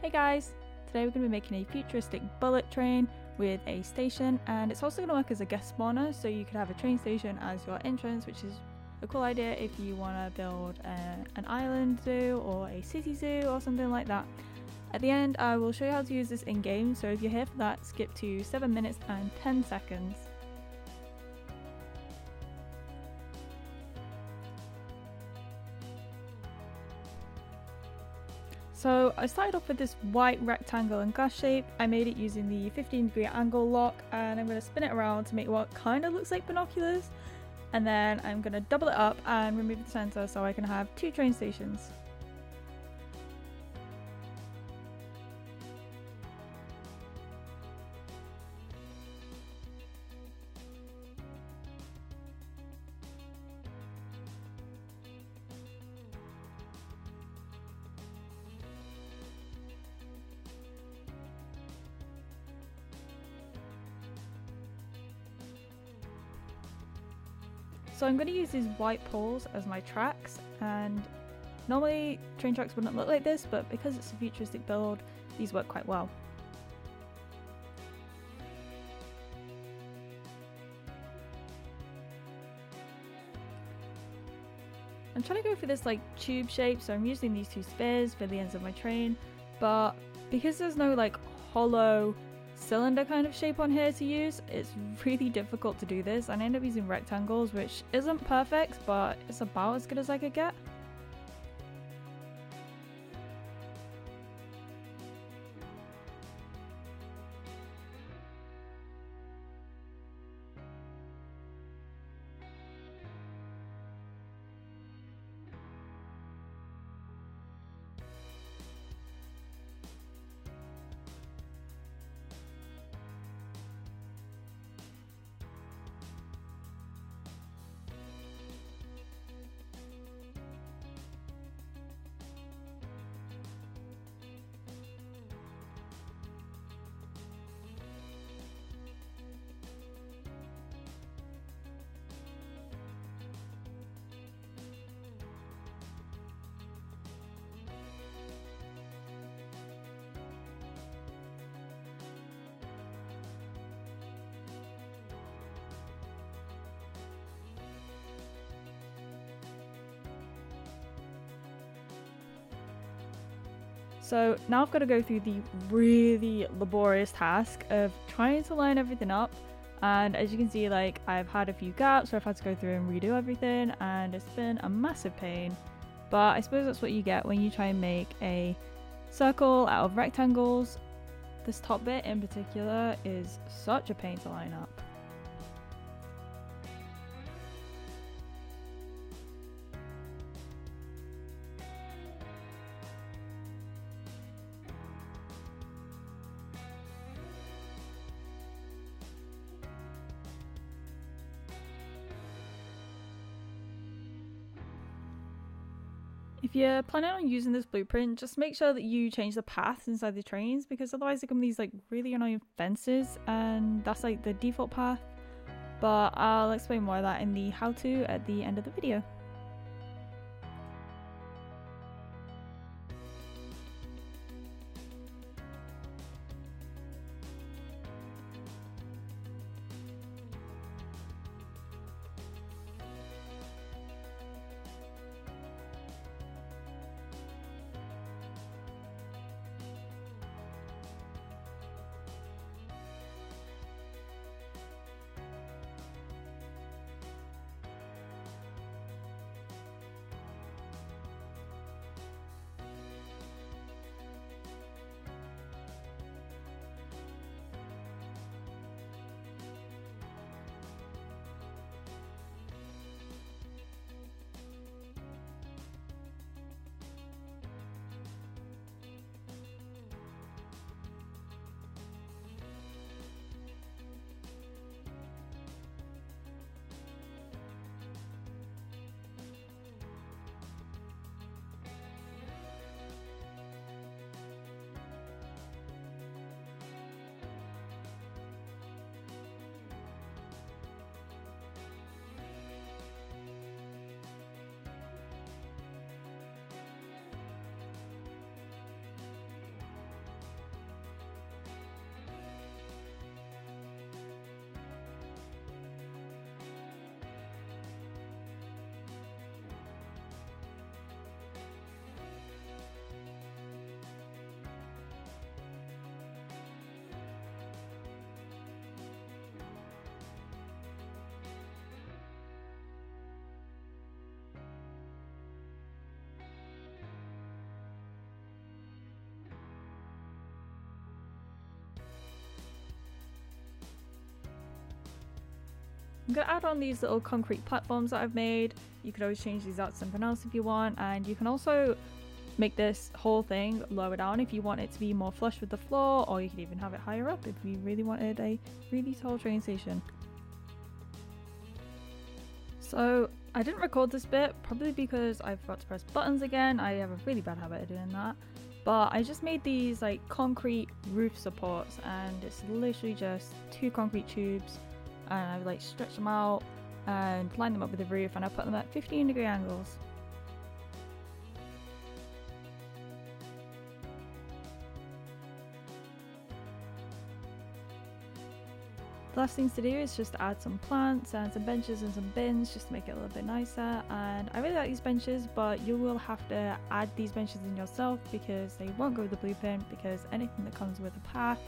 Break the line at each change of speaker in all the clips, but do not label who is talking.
Hey guys! Today we're going to be making a futuristic bullet train with a station, and it's also going to work as a guest spawner, so you could have a train station as your entrance, which is a cool idea if you want to build an island zoo or a city zoo or something like that. At the end I will show you how to use this in game, so if you're here for that, skip to 7 minutes and 10 seconds. So I started off with this white rectangle and glass shape. I made it using the 15-degree angle lock, and I'm going to spin it around to make what kind of looks like binoculars, and then I'm going to double it up and remove the center so I can have two train stations. So I'm going to use these white poles as my tracks, and normally train tracks wouldn't look like this, but because it's a futuristic build, these work quite well. I'm trying to go for this like tube shape, so I'm using these two spheres for the ends of my train, but because there's no like hollow cylinder kind of shape on here to use, it's really difficult to do this, and I end up using rectangles, which isn't perfect, but it's about as good as I could get. So now I've got to go through the really laborious task of trying to line everything up, and as you can see, like, I've had a few gaps where I've had to go through and redo everything, and it's been a massive pain, but I suppose that's what you get when you try and make a circle out of rectangles. This top bit in particular is such a pain to line up. If you're planning on using this blueprint, just make sure that you change the paths inside the trains, because otherwise they come these like really annoying fences, and that's like the default path. But I'll explain more of that in the how-to at the end of the video. I'm going to add on these little concrete platforms that I've made. You could always change these out to something else if you want, and you can also make this whole thing lower down if you want it to be more flush with the floor, or you could even have it higher up if you really wanted a really tall train station. So I didn't record this bit, probably because I forgot to press buttons again. I have a really bad habit of doing that. But I just made these like concrete roof supports, and it's literally just 2 concrete tubes, and I like stretched them out and lined them up with the roof, and I put them at 15-degree angles. The last things to do is just add some plants and some benches and some bins just to make it a little bit nicer. And I really like these benches, but you will have to add these benches in yourself because they won't go with the blueprint, because anything that comes with a path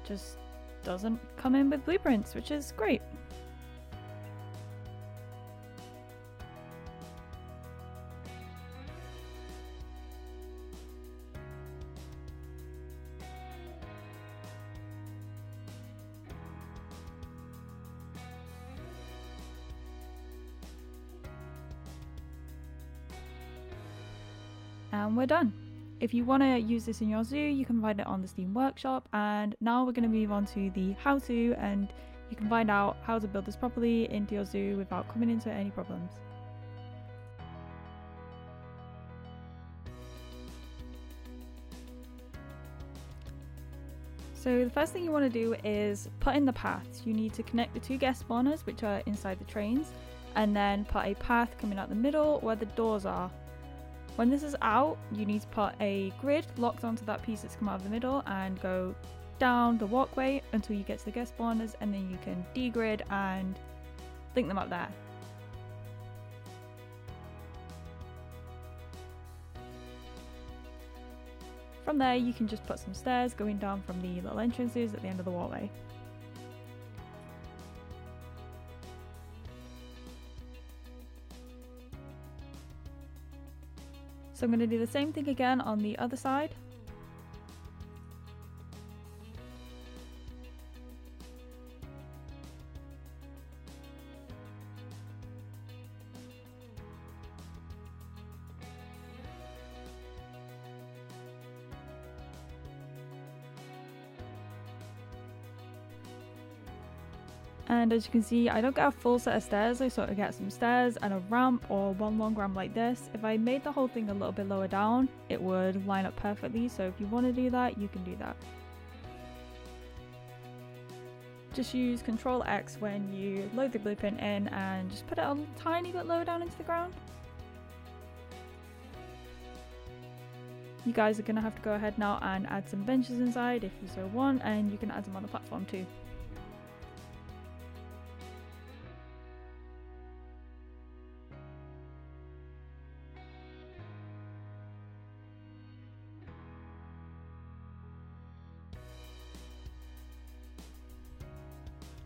just doesn't come in with blueprints, which is great. And we're done. If you want to use this in your zoo, you can find it on the Steam Workshop. And now we're going to move on to the how-to, and you can find out how to build this properly into your zoo without coming into any problems. So the first thing you want to do is put in the paths. You need to connect the 2 guest spawners, which are inside the trains, and then put a path coming out the middle where the doors are. When this is out, you need to put a grid locked onto that piece that's come out of the middle and go down the walkway until you get to the guest spawners, and then you can degrid and link them up there. From there, you can just put some stairs going down from the little entrances at the end of the walkway. So I'm going to do the same thing again on the other side. And as you can see, I don't get a full set of stairs, I sort of get some stairs and a ramp, or one long ramp like this. If I made the whole thing a little bit lower down, it would line up perfectly, so if you want to do that, you can do that. Just use Control X when you load the blueprint in and just put it a tiny bit lower down into the ground. You guys are going to have to go ahead now and add some benches inside if you so want, and you can add them on the platform too.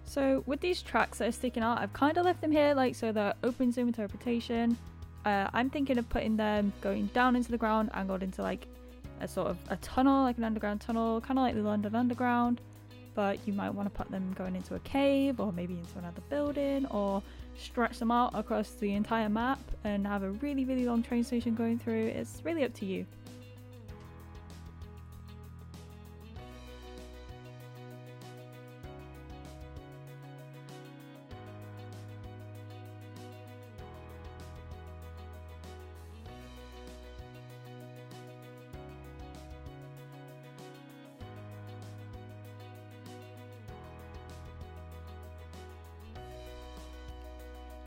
So with these tracks that are sticking out, I've kind of left them here like so they're open to interpretation. I'm thinking of putting them going down into the ground and going into like a sort of a tunnel, like an underground tunnel, kind of like the London Underground. But you might want to put them going into a cave, or maybe into another building, or stretch them out across the entire map and have a really, really long train station going through. It's really up to you.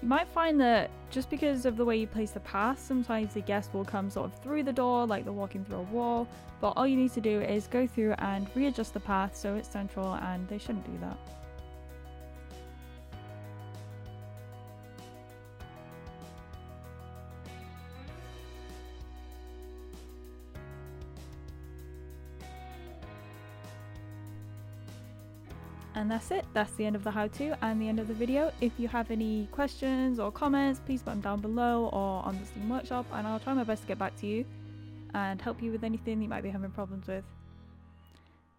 You might find that just because of the way you place the path, sometimes the guest will come sort of through the door like they're walking through a wall, but all you need to do is go through and readjust the path so it's central, and they shouldn't do that. And that's it. That's the end of the how-to and the end of the video. If you have any questions or comments, please put them down below or on the Steam Workshop, and I'll try my best to get back to you and help you with anything you might be having problems with.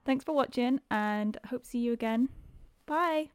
Thanks for watching, and I hope to see you again. Bye!